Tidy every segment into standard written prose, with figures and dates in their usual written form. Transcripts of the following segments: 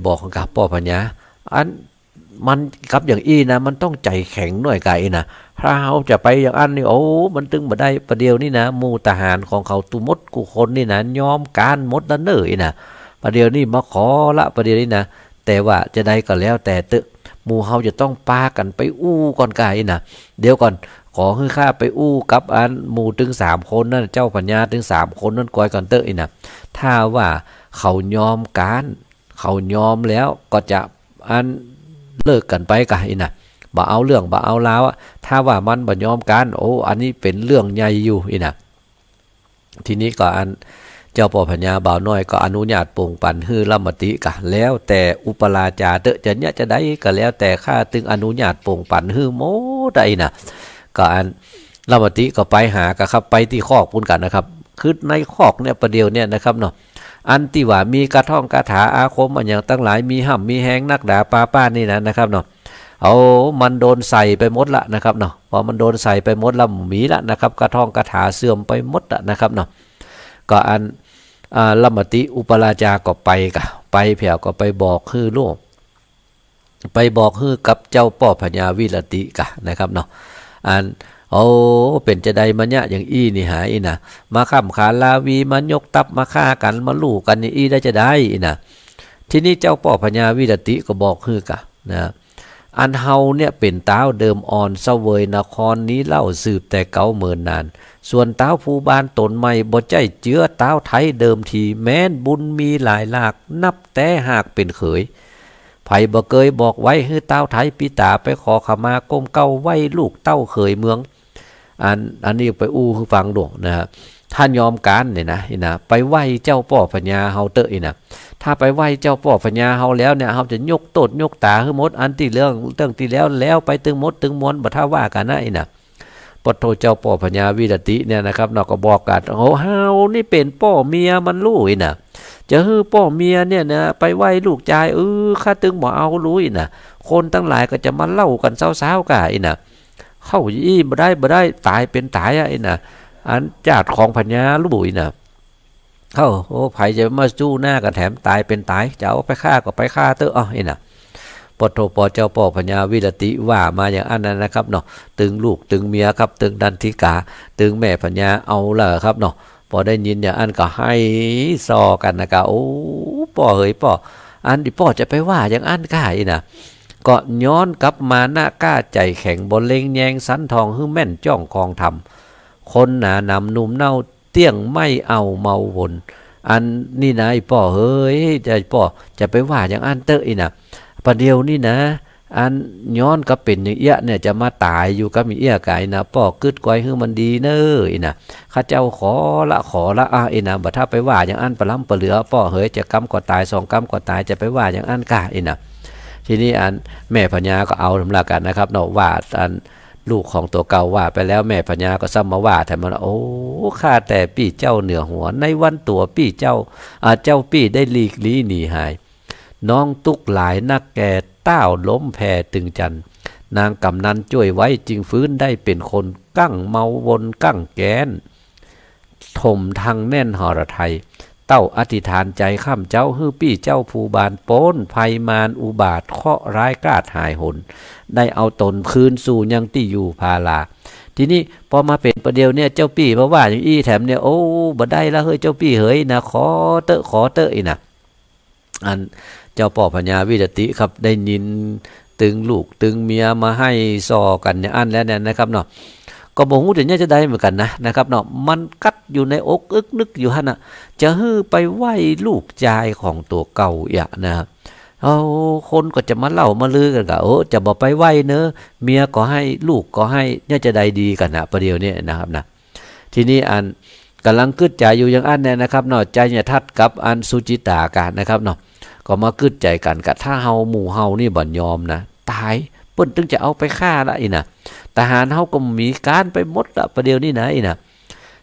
บอกกับป่อปัญญาอันมันกับอย่างอี้นะมันต้องใจแข็งหน่อยไก่นะถ้าเขาจะไปอย่างอันนี่โอ้มันตึงมาได้ประเดี๋ยวนี่นะมูทหารของเขาตุมดกูคนนี่นะยอมการมดละเนยนะประเดี๋ยวนี่มาขอละประเดี๋ยวนี้นะแต่ว่าจะได้ก็แล้วแต่ตึมูเขาจะต้องปากันไปอู้ก่อนไก่นะเดี๋ยวก่อนขอให้ข้าไปอู้กับอันมูถึง3 คนนั่นเจ้าปัญญาถึง3 คนนั่นก้อยก่อนเตอนะถ้าว่าเขายอมการเขายอมแล้วก็จะอันเลิกกันไปกันนะบ่เอาเรื่องบ่เอาแล้วถ้าว่ามันบ่ยอมกันโอ้อันนี้เป็นเรื่องใหญ่อยู่นะทีนี้ก็อันเจ้าป่อพญาบ่าวน้อยก็อนุญาตปงปันฮื้อละมติกะแล้วแต่อุปราชาเตอะจะเนี่ยจะได้ก็แล้วแต่ข้าตึงอนุญาตปงปันฮื้อโมได้นะก็อันละมติก็ไปหากันครับไปที่คอกพุ่นกันนะครับคือในคอกเนี่ยประเดี๋ยวเนี่ยนะครับเนาะอันที่ว่ามีกระท่องกระถาอาคมอันอย่างตั้งหลายมีห่ำมีแหงนักด่าป้านี่นะครับเนาะเอามันโดนใส่ไปหมดละนะครับเนาะพอมันโดนใส่ไปหมดละหมีละนะครับกระท่องกระถาเสื่อมไปหมดละนะครับเนาะก็อันละมติอุปราชาก็ไปกะไปเผียวก็ไปบอกคือลูกไปบอกคือกับเจ้าป่อพญาวิรติกะนะครับเนาะอันโอ้เป็นจะใดมันเนี่ยอย่างอี้นี่หายนะมาข้ามขาลาวีมันยกตับมาฆ่ากันมาลู่กันนี่อี้ได้จะได้นะทีนี้เจ้าป่อพญาวิรติก็บอกคือกะนะอันเฮาเนี่ยเป็นเต้าเดิมอ่อนเสวยนครนี้เล่าสืบแต่เก่าเมินนานส่วนเต้าผู้บ้านตนใหม่บ่ใจเจือเต้าไทยเดิมทีแม้นบุญมีหลายหลากนับแต่หากเป็นเขยไผบ่เคยบอกไว้ให้เต้าไทยปีตาไปขอขมาก้มเก้าไว้ลูกเต้าเขยเมืองอันนี้ไปอู้คือฟังดวงนะฮะท่านยอมการเนี่ยนะไปไหว้เจ้าป่อพญาเฮาเตอะนะถ้าไปไหว้เจ้าป่อพญาเฮาแล้วเนี่ยเฮาจะยกโตดยกตาให้หมดอันที่เรื่องที่แล้วไปตึงหมดตึงมวลบ่ท่าว่ากันนะนะปโทเจ้าป่อพญาวิรติเนี่ยนะครับเราก็บอกกันโอ้เฮานี่เป็นป่อเมียมันรู้นะจะฮื้อป่อเมียเนี่ยนะไปไหว้ลูกชายข้าตึงบ่เอารู้นะคนตั้งหลายก็จะมาเล่ากันเศร้าๆกันนะเข้ายี่บ่ได้ตายเป็นตายนะอันญาติของพญาลุยนะเข้าโอ้ไผจะมาจู้หน้ากันแถมตายเป็นตายจะเอาไปฆ่าก็ไปฆ่าเตอะนะปโทปเจ้าป่อพญาวิรติว่ามาอย่างอันนั้นนะครับเนาะตึงลูกตึงเมียครับตึงดันทิกาตึงแม่พญาเอาละครับเนาะพอได้ยินอย่างอันก็ให้ซอกันนะครับโอ้ป่อเฮ้ยป่ออันดิป่อจะไปว่าอย่างอันก้านะก็ย้อนกลับมาหน้ากล้าใจแข็งบนเล็งแยงสันทองหื้อแม่นจ้องคองทำคนหนานำหนุ่มเน่าเตี้ยงไม่เอาเมาวนอันนี่นะไอ้ป่อเฮ้ยจะป่อจะไปว่าอย่างอันเตอร์นะประเดี๋ยวนี่นะอันย้อนก็เป็นอย่างเอี้ยเนี่ยจะมาตายอยู่กับมีเอี้ยไก่นะป่อกึดก้อยหื้อมันดีเนอนะข้าเจ้าขอละนะบัดถ้าไปว่าอย่างอันปล้ำปเหลือป่อเฮ้ยจะกำก็ตาย2 กำก็ตายจะไปว่าอย่างอันกะนะทีนี้อันแม่พญาก็เอาทำลากันนะครับเนาะว่าอันลูกของตัวเก่าว่าไปแล้วแม่พญาก็ซ้ำมาว่าแต่มันโอ้ข้าแต่พี่เจ้าเหนือหัวในวันตัวพี่เจ้าเจ้าพี่ได้หลีกลี่หนีหายน้องตุกหลายนักแก่เต้าล้มแผ่ตึงจันนางกำนันช่วยไว้จึงฟื้นได้เป็นคนกั้งเมาวนกั้งแกนถมทางแน่นหรไทยเต้าอธิษฐานใจข้ามเจ้าฮื้อปี้เจ้าภูบานโป้นภัยมารอุบาทเคาะร้ายกาดหายหนได้เอาตนคืนสู่ยังที่อยู่พาลาทีนี้พอมาเป็นประเดี๋ยวเนี่ยเจ้าปี้มาว่าอย่างอี้แถมเนี่ยโอ้บ่ได้ละเฮ้ยเจ้าปี้เฮ้ยนะขอเตอะอีนะอันเจ้าป่อพญาวิรติครับได้ยินตึงลูกตึงเมียมาให้ซอกันเนี่ยอันแล้วเนี่ยนะครับเนาะก็บอกว่าเดี๋ยวนี้จะได้เหมือนกันนะครับเนาะมันกัดอยู่ในอกอึกนึกอยู่ฮะน่ะจะฮื้อไปไหว้ลูกชายของตัวเก่าอย่างนะครับเอาคนก็จะมาเล่ามาลือกันกับจะบอกไปไหว้เนอะเมียก็ให้ลูกก็ให้เนี่ยจะได้ดีกันนะประเดี๋ยวนี้นะครับนะทีนี้อันกำลังกึดใจอยู่อย่างอันเนี่ยนะครับเนาะใจเนี่ยทัดกับอันสุจิตากันนะครับเนาะก็มากึดใจกันกับถ้าเฮาหมู่เฮานี่บ่ยอมนะตายเปิ้นถึงจะเอาไปฆ่าละอีนะทหารเฮาก็มีการไปหมดละประเดี๋ยวนี้นะอีนะ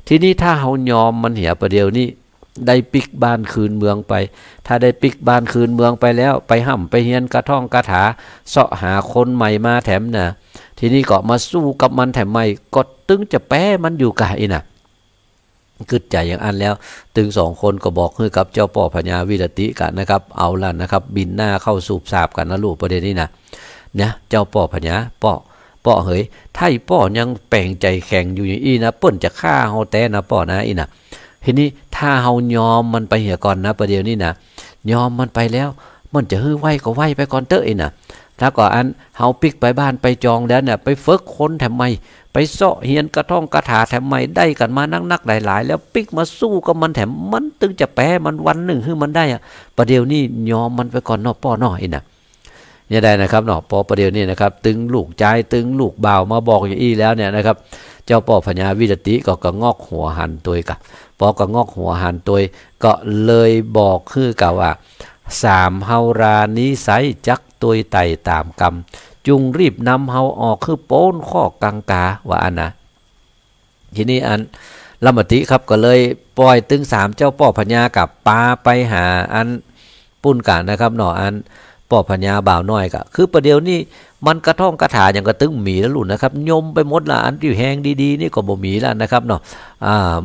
ทีนี้ถ้าเฮายอมมันเหี่ยประเดี๋ยวนี้ได้ปิกบ้านคืนเมืองไปถ้าได้ปิกบ้านคืนเมืองไปแล้วไปห่ำไปเฮียนกระท่องกระถาเสาะหาคนใหม่มาแถมนะทีนี้ก็มาสู้กับมันแถมใหม่ก็ตึงจะแป้มันอยู่กะอีนะ กึดใจอย่างอันแล้วตึง2 คนก็บอกให้กับเจ้าป่อพญาวิรติกันนะครับเอาล่ะนะครับบินหน้าเข้าสูบสาบกันนะลูกประเด็นนี้นะเนี่ยเจ้าป่อพญาป่อเฮ้ยไทยป่อยังแปลงใจแข็งอยู่อย่างอีนะเปิ้นจะฆ่าเฮาแต่นะป่อนะอีนะทีนี้ถ้าเฮายอมมันไปเหี่ยก่อนนะประเดี๋ยวนี้นะยอมมันไปแล้วมันจะฮื้อไหวก็ไหวไปก่อนเตอะอีนะถ้าก่อนอันเฮาปิกไปบ้านไปจองแล้วเนี่ยไปเฟิกคนทำไมไปเสาะเฮียนกระท่องกระถาแถมไม่ได้กันมานักๆหลายๆแล้วปิกมาสู้กับมันแถมมันตึงจะแพ้มันวันหนึ่งคือมันได้อะประเดี๋ยวนี้ยอมมันไปก่อนเนาะป้อเนาะอีนะเนี่ยได้นะครับเนาะพอประเดี๋ยวนี้นะครับตึงลูกใจตึงลูกบ่าวมาบอกอย่างอี้แล้วเนี่ยนะครับเจ้าป่อพญาวิรติก็งอกหัวหันตัวกับพอก็งอกหัวหันตัวก็เลยบอกคือกับว่า3 เฮารานี้ไซจักตัวไต่ตามกรรมจุงรีบนำเฮาออกคือโป้นข้อกังกาว่าอันนะทีนี้อันละมติครับก็เลยปล่อยตึง3 เจ้าป่อพญากับปาไปหาอันปุ้นกันนะครับเนาะอันป่อพญาบ่าวน้อยก็คือประเดี๋ยวนี้มันกระท่องกระถาอย่างกระตึงหมีแล้วลุ่นนะครับยมไปหมดละอันที่แหงดีๆนี่ก็บ่หมีแล้วนะครับเนาะ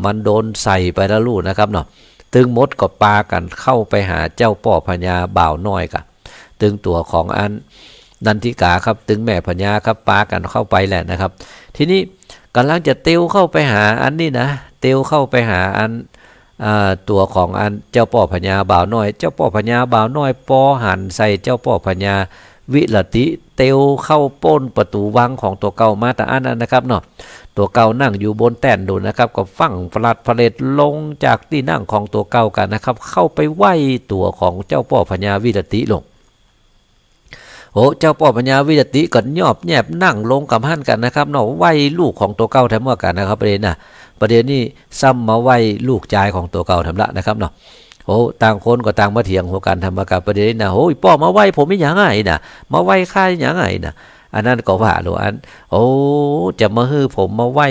มันโดนใส่ไปแล้วลุ่นนะครับเนาะตึงมดก็ปากันเข้าไปหาเจ้าป่อพญาบ่าวน้อยกะตึงตัวของอันนันทิกาครับตึงแม่พญาครับปากันเข้าไปแหละนะครับทีนี้กำลังจะเตียวเข้าไปหาอันนี้นะเตียวเข้าไปหาอันตัวของอันเจ้าป่อพญาบ่าวน้อยเจ้าป่อพญาบ่าวน้อยปอหันใส่เจ้าป่อพญาวิรติเตียวเข้าป้นประตูวังของตัวเก่ามาแต่อันนั้นนะครับเนาะตัวเก่านั่งอยู่บนแท่นดูนะครับก็ฟังพลัดพเลดลงจากที่นั่งของตัวเก่ากันนะครับเข้าไปไหว้ตัวของเจ้าป่อพญาวิรติลงโอ้เจ้าป่อพญาวิรติก็ยอบแยบนั่งลงกับหันกันนะครับเนาะไหว้ลูกของตัวเก่าแถมว่ากันนะครับประเด็นนะประเด็นนี้ซ้ำมาไหว้ลูกชายของตัวเก่าทำละนะครับเนาะโอ้ต่างคนก็ต่างมาเถียงหัวกันทำมากับประเด็นนี้นะโอ้ยป่อมาไหว้ผมไม่ยังไงนะมาไหว้ข้าอย่างไงนะอันนั้นก็ว่าหรืออันโอ้จะมาฮื้อผมมาไหว้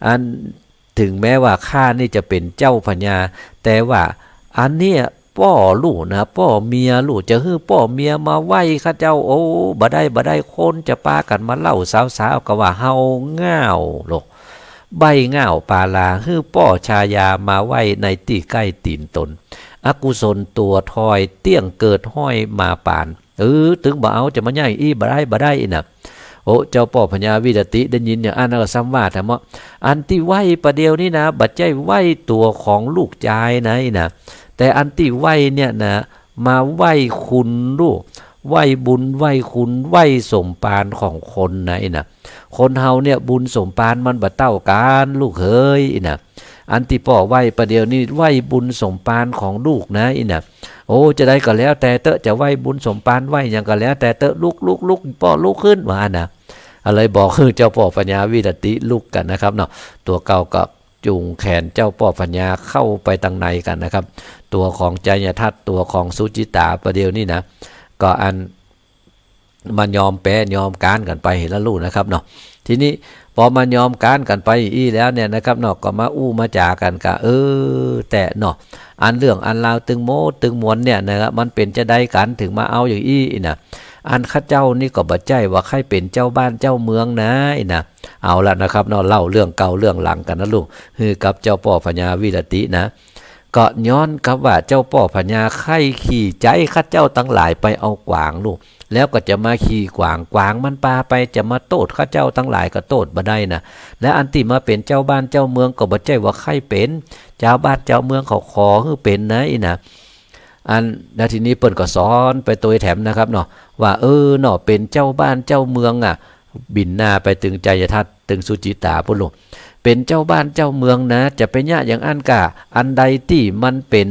อันถึงแม้ว่าข้านี่จะเป็นเจ้าพญาแต่ว่าอันเนี้ยป้อลูกนะป้อเมียลูกจะฮื้อป้อเมียมาไหว้ข้าเจ้าโอ้บ่ได้คนจะปากันมาเล่าสาวๆก็ว่าเฮาง่าวหรอกใบง่าวปาลาฮื้อป้อชายามาไหว้ในที่ใกล้ตีนตนอกุศลตัวทอยเตี้ยงเกิดห้อยมาปานถึงบ่เอาจะมาใหญ่อีบ่ได้อีน่ะโอ้เจ้าป่อพญาวิรติได้ยินอย่างอันนั้นก็ซ้ำว่าถามว่าอันที่ไหวประเดียวนี่นะบัดใจไหวตัวของลูกชายนะอีน่ะแต่อันที่ไหวเนี่ยนะมาไหวคุณลูกไหวบุญไหวคุณไหวสมปานของคนนะอีน่ะคนเฮาเนี่ยบุญสมปานมันบ่เต้ากันลูกเฮ้ยอีน่ะอันที่ป่อไหวประเดียวนี่ไหวบุญสมปานของลูกนะอีน่ะโอ้จะได้ก็แล้วแต่เตอะจะไหวบุญสมปานไหวอย่างก็แล้วแต่เตอะลุกป่อลุกขึ้นว่านะอะไรบอกคือเจ้าป่อพญาวิรติลุกกันนะครับเนาะตัวเก่าก็จูงแขนเจ้าป่อพญาเข้าไปทางในกันนะครับตัวของใจยทัตตัวของสุจิตาประเดี๋ยวนี่นะก็อันมันยอมแพ้ยอมการกันไปเห็นแล้วลูกนะครับเนาะทีนี้พอมันยอมการกันไปอีแล้วเนี่ยนะครับเนาะก็มาอู้มาจากันกะแต่เนาะอันเรื่องอันราวตึงโมตึงมวลเนี่ยนะครับมันเป็นจะได้กันถึงมาเอาอย่างอี้นะอันข้าเจ้านี่ก็บ่ใจว่าใครเป็นเจ้าบ้านเจ้าเมืองนะนะเอาละนะครับเนาะเล่าเรื่องเก่าเรื่องหลังกันนะลูกคือกับเจ้าป่อพญาวิรตินะก็ย้อนกับว่าเจ้าป่อพญาไข่ขี่ใจข้าเจ้าตั้งหลายไปเอากวางลูกแล้วก็จะมาขี่กวางมันปาไปจะมาโตดข้าเจ้าทั้งหลายก็โตดบ่ได้นะและอันที่มาเป็นเจ้าบ้านเจ้าเมืองก็บ่ใจว่าใครเป็นเจ้าบ้านเจ้าเมืองเขาขอคือเป็นนะอีนะอันแล้วทีนี้เปิ้นก็สอนไปตัวแถมนะครับเนาะว่าเนาะเป็นเจ้าบ้านเจ้าเมืองอ่ะบินหน้าไปถึงใจยทัตถึงสุจิตาพุ่นลูกเป็นเจ้าบ้านเจ้าเมืองนะจะไปยะอย่างอันกะอันใดที่มันเป็น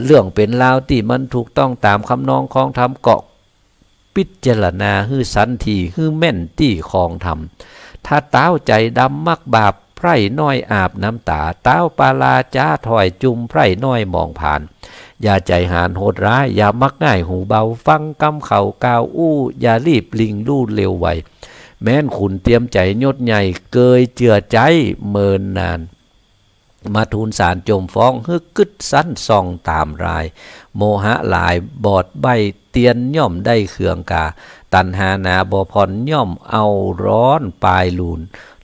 เรื่องเป็นราวที่มันถูกต้องตามคำนองของธรรมเกาะพิจารณาฮื้อสันทีฮื้อแม่นที่ของธรรมถ้าเต้าใจดำมักบาปไพร่น้อยอาบน้ำตาเต้าปาลาจ้าถอยจุมไพร่น้อยมองผ่านอย่าใจหานโหดร้ายอย่ามักง่ายหูเบาฟังกำเข่ากาวอู้อย่ารีบลิงลู่เร็วไวแม้นขุนเตรียมใจยศใหญ่เกยเจือใจเมินนานมาทูลสารจมฟ้องฮึกกึดสั้นซองตามรายโมหะหลายบอดใบเตียนย่อมได้เคืองกาตันหานาบพรย่อมเอาร้อนปลายลูน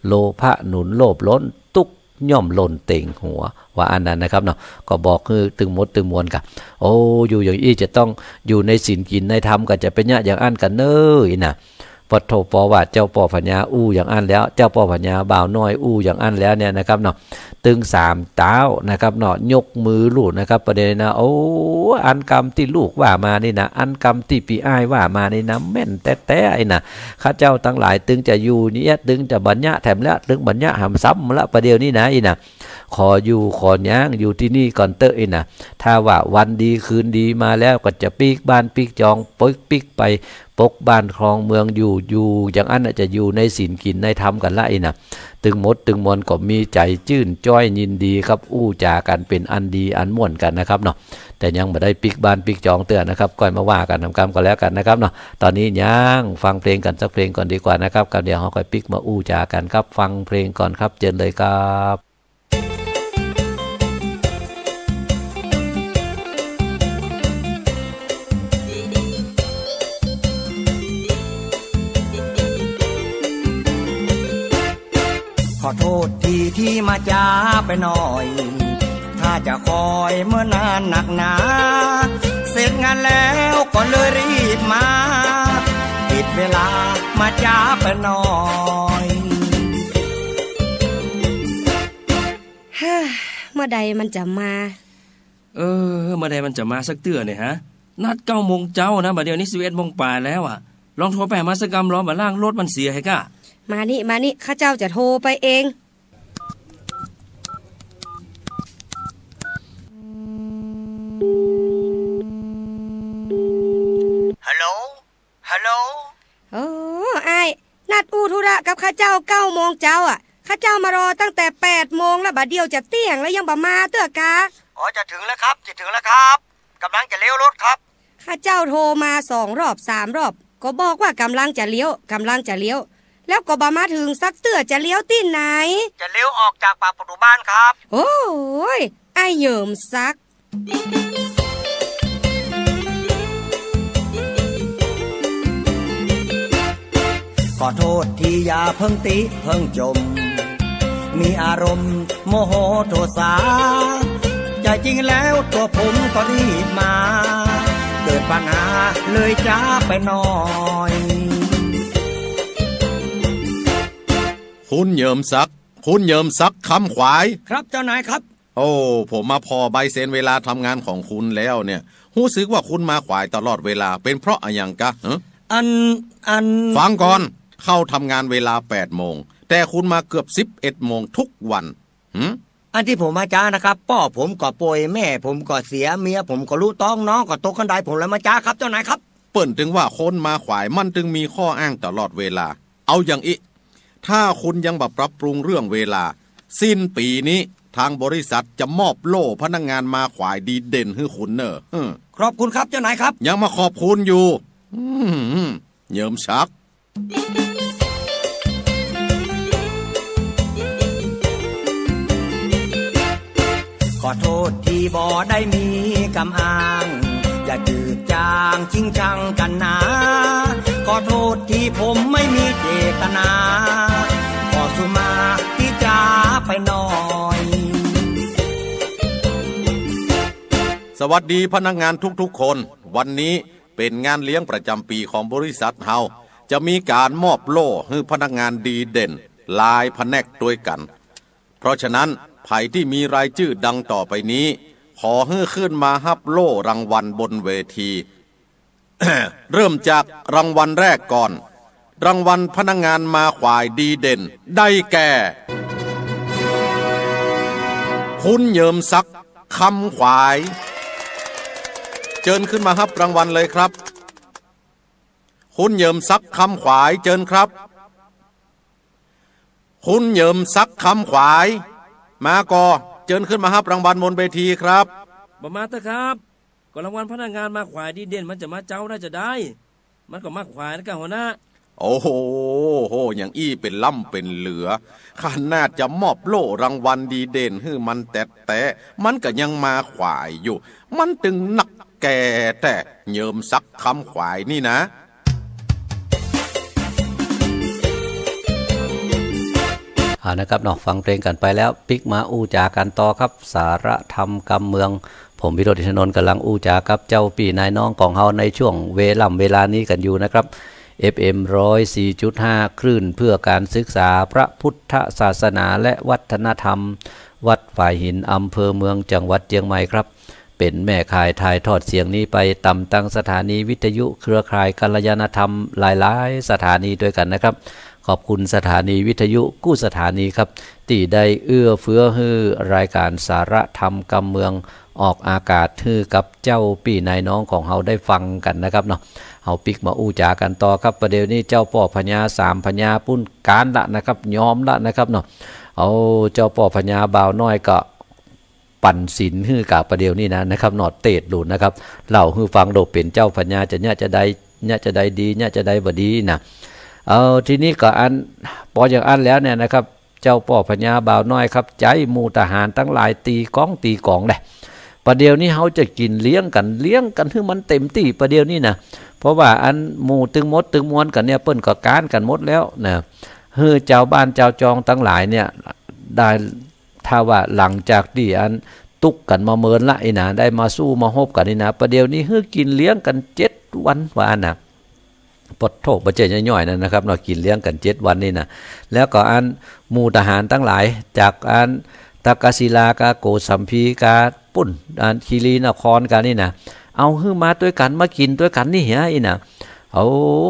โลภะหนุนโลภล้นตุก ย่อมหล่นเต่งหัวว่าอันนั้นนะครับเนาะก็บอกคือตึงมดตึงมวลกับโอ้อยู่อย่างอี้จะต้องอยู่ในศีลกินในธรรมก็จะเป็นญาอย่างอันกันเน้อนะปโทปว่าเจ้าป่อปัญญาอู้อย่างอันแล้วเจ้าป่อปัญญาบ่าวน้อยอู้อย่างอันแล้วเนี่ยนะครับเนาะตึง3เท้านะครับเนาะยกมือลูกนะครับประเด็นนะโอ้อันกรรมที่ลูกว่ามานี่นะอันกรรมที่ปีอ้ายว่ามานี่นะแม่นแต่ไอ้นะข้าเจ้าทั้งหลายตึงจะอยู่เนี่ยตึงจะบัญญัติแถมแล้วตึงบัญญัติหำซ้ำละประเดี๋ยวนี้นะอีนะขออยู่ขอย่างอยู่ที่นี่ก่อนเตอไอ้นะถ้าว่าวันดีคืนดีมาแล้วก็จะปีกบ้านปีกจองปีกไปปกบ้านครองเมืองอยู่อย่างอันจะอยู่ในศีลกินในธรรมกันละไอ้นะตึงมดตึงมวลก็มีใจจื่นจ้อยยินดีครับอู้จากันเป็นอันดีอันม่วนกันนะครับเนาะแต่ยังไม่ได้ปิกบ้านปิกจองเตือนนะครับก่อนมาว่ากันทำกรรมกันแล้วกันนะครับเนาะตอนนี้ยังฟังเพลงกันสักเพลงก่อนดีกว่านะครับกับเดี๋ยวเราค่อยปิกมาอู้จากันครับฟังเพลงก่อนครับเจนเลยครับขอโทษที่มาจ้าไปหน่อยถ้าจะคอยเมื่อนานหนักหนาเสร็จงานแล้วก็เลยรีบมาผิดเวลามาจ้าไปหน่อยเมื่อใดมันจะมาเมื่อใดมันจะมาสักเตื้อเนี่ยฮะนัด9 โมงเจ้านะบัดเดี๋ยวนี้11 โมงป่ายแล้วอ่ะลองโทรไปมาสกรรมล้อมาล่างรถมันเสียให้ก้ามานี่ข้าเจ้าจะโทรไปเองฮัลโหลโอ้อ้ายนัดอู้ธุระกับข้าเจ้า9 โมงเจ้าอ่ะข้าเจ้ามารอตั้งแต่8 โมงแล้วบัดเดียวจะเตี้ยงแล้วยังบ่มาเตื้อกาจะถึงแล้วครับกำลังจะเลี้ยวรถครับข้าเจ้าโทรมา2 รอบ 3 รอบก็บอกว่ากำลังจะเลี้ยวแล้วก็บ่มาถึงสักเตื้อจะเลี้ยวที่ไหนจะเลี้ยวออกจากปากประตูบ้านครับโอ้ยไอ้เหยิมซักขอโทษที่อย่าเพิ่งติเพิ่งจมมีอารมณ์โมโหโทสาใจจริงแล้วตัวผมก็รีบมาเกิดปัญหาเลยจ้าไปหน่อยคุณเยิมซักคำขวายครับเจ้านายครับโอ้ผมมาพอใบเซ็นเวลาทำงานของคุณแล้วเนี่ยรู้สึกว่าคุณมาขวายตลอดเวลาเป็นเพราะอะไรยังกะอันฟังก่อนเข้าทำงานเวลา8 โมงแต่คุณมาเกือบ11 โมงทุกวันอันที่ผมมาจ้านะครับพ่อผมก็ป่วยแม่ผมก็เสียเมียผมก็รู้ต้องน้องก็ตกกันไดผมแล้วมาจ้าครับเจ้านายครับเปิ่นถึงว่าคนมาขวายมันจึงมีข้ออ้างตลอดเวลาเอาอย่างอีถ้าคุณยังแบบปรับปรุงเรื่องเวลาสิ้นปีนี้ทางบริษัทจะมอบโล่พนักงานมาขวายดีเด่นให้คุณเนอะขอบคุณครับเจ้านายครับยังมาขอบคุณอยู่เยิมชักขอโทษที่บ่ได้มีกำอ้างอย่าจืดจางชิงชังกันนะขอโทษที่ผมไม่มีเจตนาขอสุมาที่จ้าไปหน่อยสวัสดีพนักงานทุกๆคนวันนี้เป็นงานเลี้ยงประจำปีของบริษัทเฮาจะมีการมอบโล่ให้พนักงานดีเด่นหลายแผนกด้วยกันเพราะฉะนั้นไผ่ที่มีรายชื่อดังต่อไปนี้ขอให้ขึ้นมาฮับโล่รางวัลบนเวที เริ่มจากรางวัลแรกก่อนรางวัลพนักงานมาขวายดีเด่นได้แก่คุณเยิมซักคำขวายเชิญขึ้นมาฮับรางวัลเลยครับคุณเยิมซักคำขวายเชิญครับคุณเยิมซักคำขวายมาก่อเชิญขึ้นมาฮับรางวัลบนเวทีครับมาเถอะครับก็รางวัลพนักงานมาขวายดีเด่นมันจะมาเจ้าได้จะได้มันก็มาขวายนะกันหัวหน้าโอ้โหอย่างอี้เป็นล่ำเป็นเหลือขนาดจะมอบโล่รางวัลดีเด่นให้มันแต่มันก็ยังมาขวายอยู่มันตึงหนักแก่แต่เยิมซักคำขวายนี่นะ นะครับเนาะฟังเพลงกันไปแล้วปิกมาอู้จากันต่อครับสาระธรรมกำเมืองผมวิโรจน์ อินทนนท์กำลังอู้จากับเจ้าปี่นายน้องของเฮาในช่วงเวลานี้กันอยู่นะครับ FM 104.5 คลื่นเพื่อการศึกษาพระพุทธศาสนาและวัฒนธรรมวัดฝ่ายหินอำเภอเมืองจังหวัดเชียงใหม่ครับเป็นแม่ข่ายถ่ายทอดเสียงนี้ไปตำตั้งสถานีวิทยุเครือข่ายกัลยาณธรรมหลายๆสถานีด้วยกันนะครับขอบคุณสถานีวิทยุกู้สถานีครับที่ได้เอื้อเฟื้อให้รายการสาระธรรมกำเมืองออกอากาศให้กับเจ้าปี่นายน้องของเฮาได้ฟังกันนะครับเนาะเฮาปิกมาอู้จากันต่อครับประเดี๋ยวนี้เจ้าป่อพญา3พญาปุ้นการละนะครับยอมละนะครับเนาะเอาเจ้าป่อพญาบ่าวน้อยก็ปั่นศีลฮื้อกับประเดี๋ยวนี้นะครับนอดเตดหลุดนะครับเล่าฮื้อฟังโดเป็นเจ้าพญาจะเนี่ยจะได้ดีเนี่ยจะได้บ่ดีนะเอาทีนี้ก็อันพออย่างอันแล้วเนี่ยนะครับเจ้าป่อพญาบ่าวน้อยครับใจหมู่ทหารทั้งหลายตีกองเลยประเดี๋ยวนี้เขาจะกินเลี้ยงกันให้มันเต็มที่ประเดี๋ยวนี้นะเพราะว่าอันหมู่ตึงมวนกันเนี่ยเปิ้นก็การกันหมดแล้วนะเฮ้อเจ้าบ้านเจ้าจองทั้งหลายเนี่ยได้ถ้าว่าหลังจากที่อันตุกกันมาเมินละไอ้นะได้มาสู้มาฮบกันนี่นะประเดี๋ยวนี้เฮ้อกินเลี้ยงกัน7 วันว่านะปดโถประเจย่อยๆนะครับเรากินเลี้ยงกัน7 วันนี่นะแล้วก็อันหมู่ทหารทั้งหลายจากอันตากศิลากาโกสัมพีกาปุ่นอันคีรีนครกันนี่นะเอาขึ้นมาด้วยกันมากินด้วยกันนี่เหี้ยอีนะ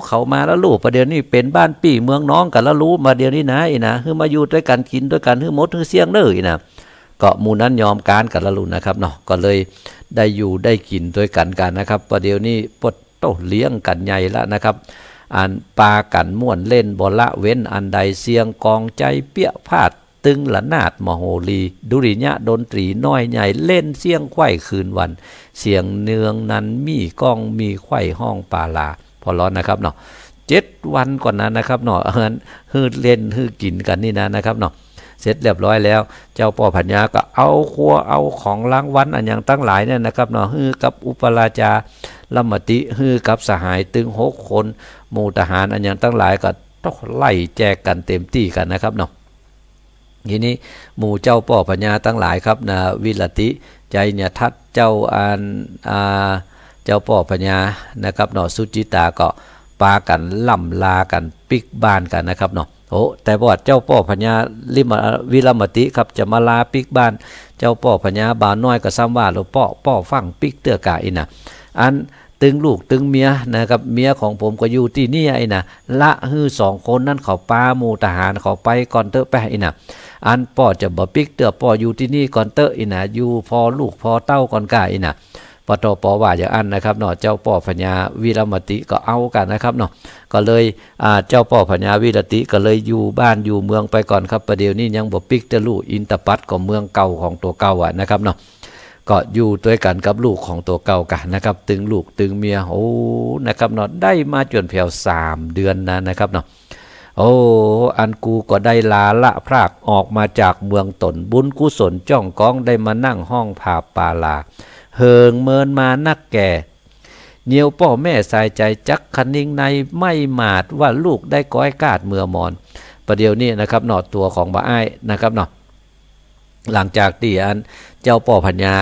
เขามาแล้วรู้ประเดี๋ยวนี้เป็นบ้านปี่เมืองน้องกันแล้วรู้มาเดี๋ยวนี้นะอีนะขึ้นมาอยู่ด้วยกันกินด้วยกันขึ้นมดขึ้นเสียงเด้ออีนะก็หมู่นั้นยอมการกันแล้วรู้นะครับเนาะก็เลยได้อยู่ได้กินด้วยกันนะครับประเดี๋ยวนี้ปดโตเลี้ยงกันใหญ่ละนะครับอันปากันม่วนเล่นบ่ละเว้นอันใดเสียงกองใจเปี้ยพาดตึงละนาดมโหรีดุริยะดนตรีน้อยใหญ่เล่นเสียงไขว้คืนวันเสียงเนืองนั้นมีก้องมีไขว้ห้องปาลาพอร้อนนะครับเนาะ7 วันก่อนนั้นนะครับเนาะฮือเล่นฮือกินกันนี่นะครับเนาะเสร็จเรียบร้อยแล้วเจ้าป่อพญาก็เอาครัวเอาของรางวัลอันอย่างตั้งหลายเนี่ยนะครับเนาะฮือกับอุปราชาลมติฮือกับสหายตึง6 คนหมู่ทหารอันอย่างตั้งหลายก็ต้องไล่แจกกันเต็มที่กันนะครับเนาะทีนี้หมู่เจ้าป่อพญาทั้งหลายครับนะวิรติใจเนี่ยทัดเจ้าเจ้าป่อพญานะครับเนาะสุจิตาก็ปากันล่ำลากันปิกบ้านกันนะครับเนาะแต่ว่าเจ้าป่อพญาวิรมติครับจะมาลาปิกบ้านเจ้าป่อพญาบ่าวน้อยก็ซ้ำว่าเราป่อฟังปิกเตื้อกาอินะอันตึงลูกตึงเมียนะครับเมียของผมก็อยู่ที่นี่ไอ้นะละฮือ2 คนนั้นเขาปาหมู่ทหารเขาไปก่อนเตอะไปไอ้นะอันป่อจะบ่ปิกเตื้อป่ออยู่ที่นี่ก่อนเตอะไอ้นะอยู่พอลูกพอเต้าก่อนกาไอ้นะปตปว่าอย่างอันนะครับเนาะเจ้าป่อพญาวีรมติก็เอากันนะครับเนาะก็เลยเจ้าป่อพญาวีรติก็เลยอยู่บ้านอยู่เมืองไปก่อนครับประเดี๋ยวนี้ยังบ่ปิกเตื้อลูกอินตปัตของเมืองเก่าของตัวเก่านะครับเนาะก็อยู่ด้วยกันกับลูกของตัวเก่ากันนะครับตึงลูกตึงเมียนะครับเนาะได้มาจนแผ่ว3 เดือนนะครับเนาะอันกูก็ได้ลาละพรากออกมาจากเมืองตนบุญกุศลจ้องก้องได้มานั่งห้องผาปาลาเฮิงเมินมานักแก่เหนียวพ่อแม่สายใจจักคันนิ่งในไม่หมาดว่าลูกได้ก้อยกาดเมื่อมอนประเดี๋ยวนี้นะครับเนาะตัวของบ่อ้ายนะครับเนาะหลังจากที่อันเจ้าป่อพญา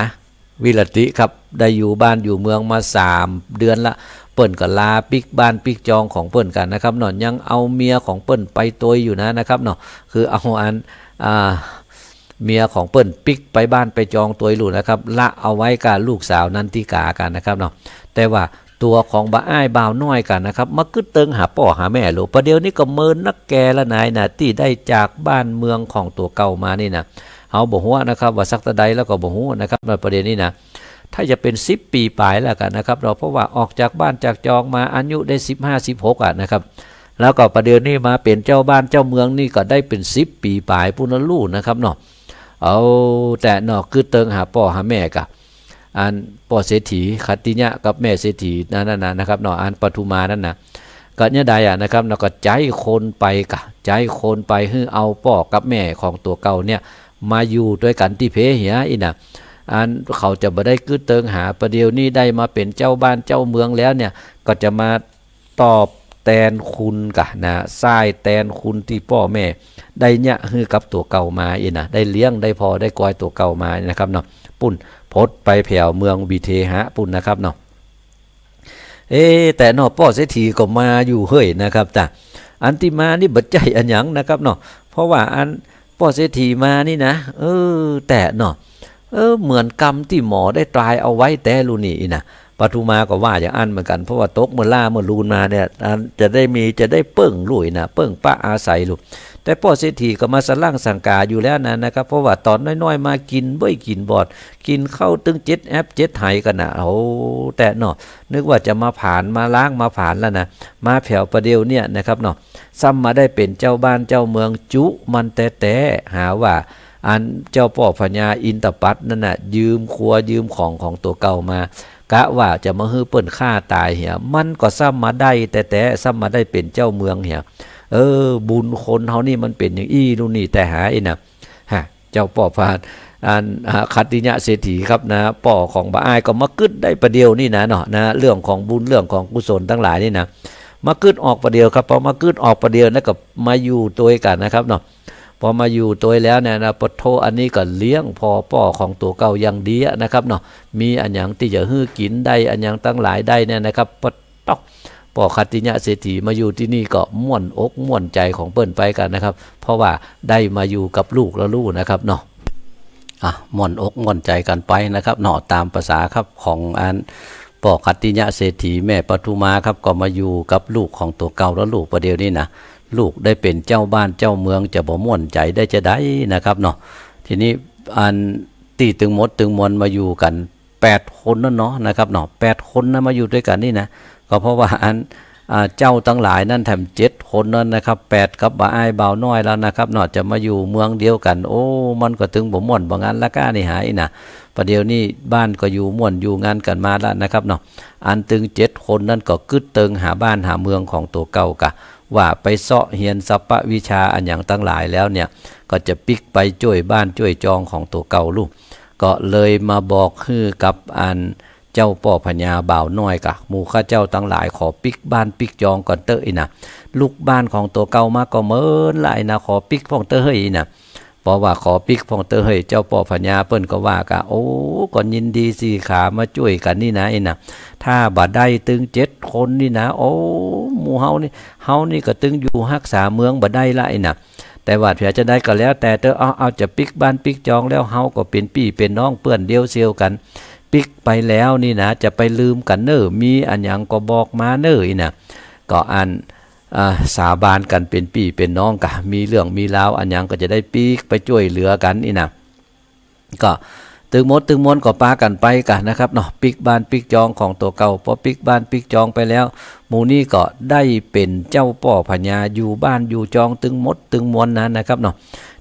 วิรติครับได้อยู่บ้านอยู่เมืองมา3 เดือนละเปิ้นก็ลาปิกบ้านปิกจองของเปิ้นกันนะครับเนาะยังเอาเมียของเปิ้นไปตัวอยู่นะครับเนาะคือเอาอันเมียของเปิ้นปิกไปบ้านไปจองตัวอยู่นะครับละเอาไว้กับลูกสาวนันทิกากันนะครับเนาะแต่ว่าตัวของบ่อ้ายบ่าวน้อยกันนะครับมากึดเติงหาป่อหาแม่ลูกประเดี๋ยวนี้ก็เมินนักแก่ละนายนะที่ได้จากบ้านเมืองของตัวเก่ามานี่นะเอาบ่ฮู้นะครับว่าสักตะใดแล้วก็บ่ฮู้นะครับในประเด็นนี้นะถ้าจะเป็น10 ปีปลายแล้วกันนะครับเราเพราะว่าออกจากบ้านจากจองมาอายุได้15-16นะครับแล้วก็ประเดี๋ยวนี้มาเป็นเจ้าบ้านเจ้าเมืองนี่ก็ได้เป็น10 ปีปลายพุ่นลูกนะครับเนาะเอาแต่เนาะคือเติงหาป่อหาแม่กะอันป่อเศรษฐีขัตติยะกับแม่เศรษฐีนั่นนะครับเนาะอันปทุมานั่นนะก็เนี่ยใดนะครับเราก็ใจคนไปกะใจคนไปให้เอาป่อกับแม่ของตัวเก่าเนี่ยมาอยู่ด้วยกันที่เพเหียอีนะอันเขาจะบ่ได้กึดเติงหาประเดี๋ยวนี้ได้มาเป็นเจ้าบ้านเจ้าเมืองแล้วเนี่ยก็จะมาตอบ แตนคุณกะนะทรายแตนคุณที่พ่อแม่ได้เนี่ยฮือกับตัวเก่ามาอีนะได้เลี้ยงได้พอได้กอยตัวเก่ามานะครับเนาะปุ่นพดไปแผ่วเมืองบีเทหะปุ่นนะครับเนาะแต่เนาะพ่อเศรษฐีก็มาอยู่เฮ้ยนะครับจ้ะอันที่มานี่บัดใจอันหยังนะครับเนาะเพราะว่าอันพ่อเศรษฐีมานี่นะแต่เนาะเหมือนกรรมที่หมอได้ตรายเอาไว้แต่ลูนี่นะปทุมาก็ว่าอย่างอันเหมือนกันเพราะว่าตกเมื่อล่าเมื่อลูนมาเนี่ยจะได้เปิ้งลุยนะเปิ้งป้าอาศัยลูกแต่พ่อเศรษฐีก็มาสลั่งสังกาอยู่แล้วนะครับเพราะว่าตอนน้อยๆมากินบ่อยกินบอดกินเข้าตึง7 แอป 7 ไหกันนะแต่เนาะนึกว่าจะมาผ่านมาล้างมาผ่านแล้วนะมาแผ่วประเดียวเนี่ยนะครับเนาะซ้ำมาได้เป็นเจ้าบ้านเจ้าเมืองจุมันแต่หาว่าอันเจ้าพ่อพญาอินทปัตนั่นน่ะยืมครัวยืมของตัวเก่ามากะว่าจะมาฮื้อเปิ้นฆ่าตายเหี่ยมันก็ซ้ำมาได้แต่ซ้ำมาได้เป็นเจ้าเมืองเหี่ยบุญคนเฮานี่มันเป็นอย่างอี้นู่นนี่แต่หาอีน่ะเจ้าพ่อพานอันคัตติยะเศรษฐีครับนะป่อของบ่อายก็มากึดได้ประเดียวนี่นะเนาะนะเรื่องของบุญเรื่องของกุศลทั้งหลายนี่นะมากึดออกประเดียวครับพอมากึดออกประเดียวแล้วก็มาอยู่ตัวกันนะครับเนาะพอมาอยู่ตัวแล้วเนี่ยนะปะโทอันนี้ก็เลี้ยงพอป่อของตัวเก่าอย่างดีนะครับเนาะมีอันอย่างที่จะฮื้อกินได้อันอย่างตั้งหลายได้เนี่ยนะครับปะตอกป่อคัตติยะเศรษฐีมาอยู่ที่นี่ก็ม่วนอกม่วนใจของเปิ้นไปกันนะครับเพราะว่าได้มาอยู่กับลูกและลูกนะครับเนาะม่วนอกม่วนใจกันไปนะครับเนาะตามภาษาครับของอันป่อคัตติยะเศรษฐีแม่ปทุมาครับก็มาอยู่กับลูกของตัวเก่าและลูกประเดี๋ยวนี้นะลูกได้เป็นเจ้าบ้านเจ้าเมืองจะบ่ม่วนใจได้จะได้นะครับเนาะทีนี้อันตีตึงมดตึงมวลมาอยู่กัน8 คนนั่นเนาะนะครับเนาะ8 คนนะมาอยู่ด้วยกันนี่นะก็เพราะว่าอันเจ้าทั้งหลายนั่นแถม7 คนนั่นนะครับ8กับบ่อายบ่าวน้อยแล้วนะครับเนาะจะมาอยู่เมืองเดียวกันมันก็ถึงบ่ม่วนบ่งานละก้านี่หายนะประเดี๋ยวนี้บ้านก็อยู่ม่วนอยู่งานกันมาแล้วนะครับเนาะอันตึง7 คนนั่นก็กึดเติงหาบ้านหาเมืองของตัวเก่ากะว่าไปเสาะเฮียนสัพพะวิชาอันอย่างตั้งหลายแล้วเนี่ยก็จะปิกไปช่วยบ้านช่วยจองของตัวเก่าลูกก็เลยมาบอกฮือกับอันเจ้าป่อพญาบ่าวน้อยกะหมู่ข้าเจ้าทั้งหลายขอปิกบ้านปิกจองก่อนเตออีนะลูกบ้านของตัวเก่ามาก็เมินหลายนะขอปิกพ่องเตอเฮยนะเพราะว่าขอปิกพ่องเตอเฮยเจ้าป่อพญาเปิ้นก็ว่ากะก่อนยินดีสี่ขามาช่วยกันนี่นะนะถ้าบ่ได้ตึง7 คนนี่นะหมู่เฮานี่ก็ตึงอยู่รักษาเมืองบ่ได้ละนะแต่ว่าเผื่อจะได้ก็แล้วแต่เตอเอาจะปิกบ้านปิกจองแล้วเฮาก็เป็นพี่เป็นน้องเปื้อนเดียวเซียวกันปิกไปแล้วนี่นะจะไปลืมกันเน้อมีอันหยังก็บอกมาเน้อนะก็อันสาบานกันเป็นพี่เป็นน้องกะมีเรื่องมีราวอันหยังก็จะได้ปิกไปช่วยเหลือกันนี่นะก็ตึงมดตึงมนก็ปากันไปกันนะครับเนาะปิกบ้านปิกจองของตัวเก่าพอปิกบ้านปิกจองไปแล้วหมู่นี้ก็ได้เป็นเจ้าป่อพญาอยู่บ้านอยู่จองตึงมดตึงมนนะครับเนาะ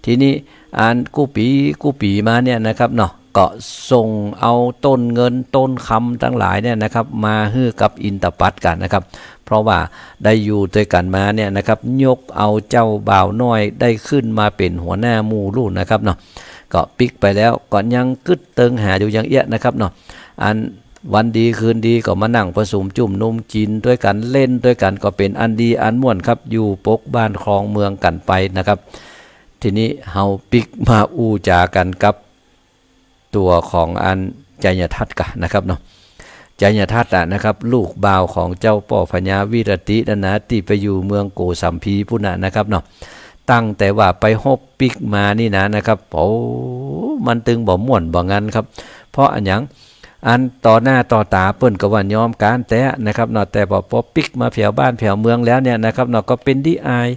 ทีนี้อันกู้ปีมาเนี่ยนะครับเนาะก็ส่งเอาต้นเงินต้นคำทั้งหลายเนี่ยนะครับมาฮื้อกับอินทปัตกันนะครับเพราะว่าได้อยู่ด้วยกันมาเนี่ยนะครับยกเอาเจ้าบ่าวน้อยได้ขึ้นมาเป็นหัวหน้าหมู่ลูกนะครับเนาะก็ปิกไปแล้วก่อนยังกึดเติงหาอยู่ยังเอี้ยนะครับเนาะอันวันดีคืนดีก็มานั่งประชุมจุ่มนุ่มกินด้วยกันเล่นด้วยกันก็เป็นอันดีอันม่วนครับอยู่ปกบ้านครองเมืองกันไปนะครับทีนี้เฮาปิกมาอู้จากันกับตัวของอันใจยทัตกะนะครับเนาะใจยทัตนะครับลูกบ่าวของเจ้าป่อพญาวิรตินั่นนะที่ไปอยู่เมืองโกสัมพีพุ่นนะครับเนาะตั้งแต่ว่าไปฮบปิกมานี่นะครับมันตึงบ่ม่วนบ่งันครับเพราะอันหยังอันต่อหน้าต่อตาเปิ้นก็ว่ายอมการแต่นะครับเนาะแต่พอปิกมาแผ่วบ้านแผ่วเมืองแล้วเนี่ยนะครับเนาะก็เป็นที่อาย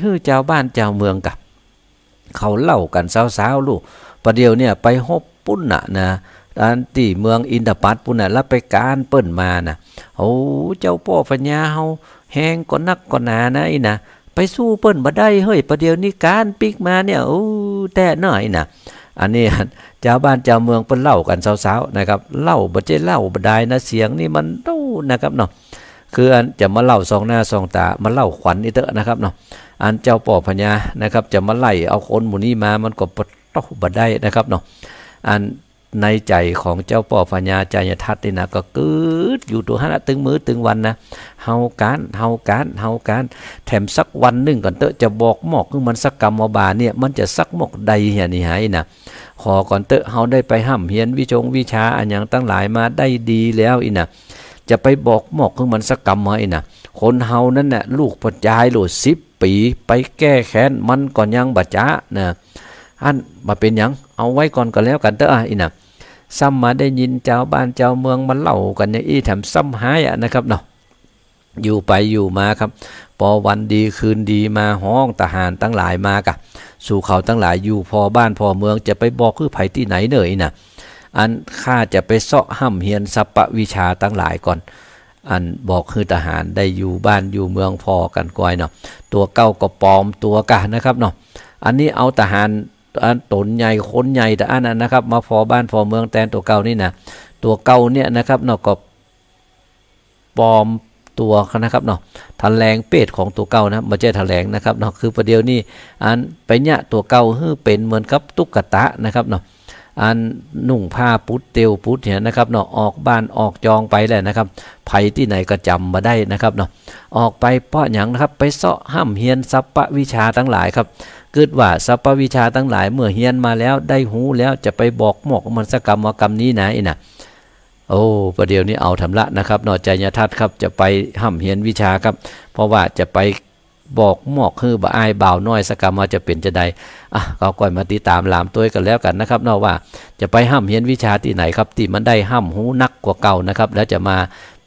ฮื้อเจ้าบ้านเจ้าเมืองกับเขาเล่ากันสาวๆลูกประเดี๋ยวเนี่ยไปฮบปุ้นนะอันที่เมืองอินทปัตปุ้นแล้วไปการเปิ้นมานะเจ้าป่อพญาเฮาแหงก็นักก็หนานะนะไปสู้เปิ้นบ่ได้เฮ้ยประเดี๋ยวนี้การปิกมาเนี่ยแต่น้อยนะอันนี้เจ้าบ้านเจ้าเมืองเปิ้นเล่ากันสาวๆนะครับเล่าบ่ใช่เล่าบ่ได้นะเสียงนี่มันนะครับเนาะคืออันจะมาเล่าสองหน้าสองตามาเล่าขวัญอีเตอะนะครับเนาะอันเจ้าป่อพญานะครับจะมาไล่เอาคนหมู่นี้มามันก็บ่ได้นะครับเนาะอัน ในใจของเจ้าป่อพญาใจยทัตนี่นะก็กึดอยู่ตัวหันตึงมือตึงวันนะเฮาการแถมสักวันหนึ่งก่อนเตอะจะบอกหมอกคือมันสักกรรมบาเนี่ยมันจะสักหมอกใดเหียนี่หายนะขอก่อนเตอะเฮาได้ไปห้ำเฮียนวิชาอันอย่างตั้งหลายมาได้ดีแล้วอีนะจะไปบอกหมอกคือมันสักกรรมมาอีนะคนเฮานั่นน่ะลูกปัจจายโหลด10 ปีไปแก้แค้นมันก่อนยังบัจจ้านะอันมาเป็นยังเอาไว้ก่อนก็แล้วกันเตอะอีนะซ้ำมาได้ยินเจ้าบ้านเจ้าเมืองมันเล่ากันอย่างอี้แถมซ้ำหายนะครับเนาะอยู่ไปอยู่มาครับพอวันดีคืนดีมาห้องทหารตั้งหลายมากะสู่เขาตั้งหลายอยู่พอบ้านพอเมืองจะไปบอกคือไผที่ไหนเนยนะอันข้าจะไปเสาะห้ำเฮียนสัปปะวิชาตั้งหลายก่อนอันบอกคือทหารได้อยู่บ้านอยู่เมืองพอกันก้อยเนาะตัวเก้าก็ปลอมตัวกะนะครับเนาะอันนี้เอาทหารอันตนใหญ่คนใหญ่แต่อันนั้นนะครับมาพอบ้านพอเมืองแทนตัวเก่านี่นะตัวเก่าเนี่ยนะครับเนาะก็ปลอมตัวนะครับเนาะแถลงเป็ดของตัวเก่านะไม่ใช่แถลงนะครับเนาะคือประเดี๋ยวนี้อันไปเนี่ยตัวเก่าเป็นเหมือนกับตุ๊กตานะครับเนาะอันนุ่งผ้าปุดเตียวปุดเนี่ยนะครับเนาะออกบ้านออกจองไปแหละนะครับไผที่ไหนก็จำมาได้นะครับเนาะออกไปเพราะอย่างนะครับไปเสาะห้ำเฮียนสัปปะวิชาทั้งหลายครับเกิดว่าสัปปะวิชาทั้งหลายเมื่อเฮียนมาแล้วได้หูแล้วจะไปบอกหมอกมันสักกรรมกรรมนี้นะอีนะโอ้ประเดี๋ยวนี้เอาทำละนะครับนอกใจยทัศน์ครับจะไปห้ำเฮียนวิชาครับเพราะว่าจะไปบอกหมอกคือบ่อายบ่าวน้อยสักกรรมว่าจะเป็นจะใดก็ก่อยมาติดตามลามตัวกันแล้วกันนะครับนอกว่าจะไปห้ำเฮียนวิชาที่ไหนครับที่มันได้ห้ำหูนักกว่าเก่านะครับแล้วจะมา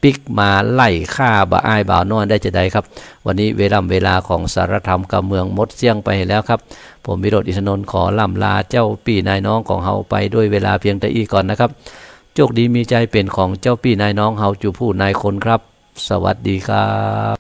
ปิกมาไล่ฆ่าบ่อายบ่าวน้อยได้จะใดครับวันนี้เวลาของสารธรรมกับเมืองมดเสี่ยงไปแล้วครับผมวิโรจน์อิสนนท์ขอล่ำลาเจ้าปี่นายน้องของเฮาไปด้วยเวลาเพียงแต่อีก่อนนะครับโชคดีมีใจเป็นของเจ้าปี่นายน้องเฮาจูผู้นายคนครับสวัสดีครับ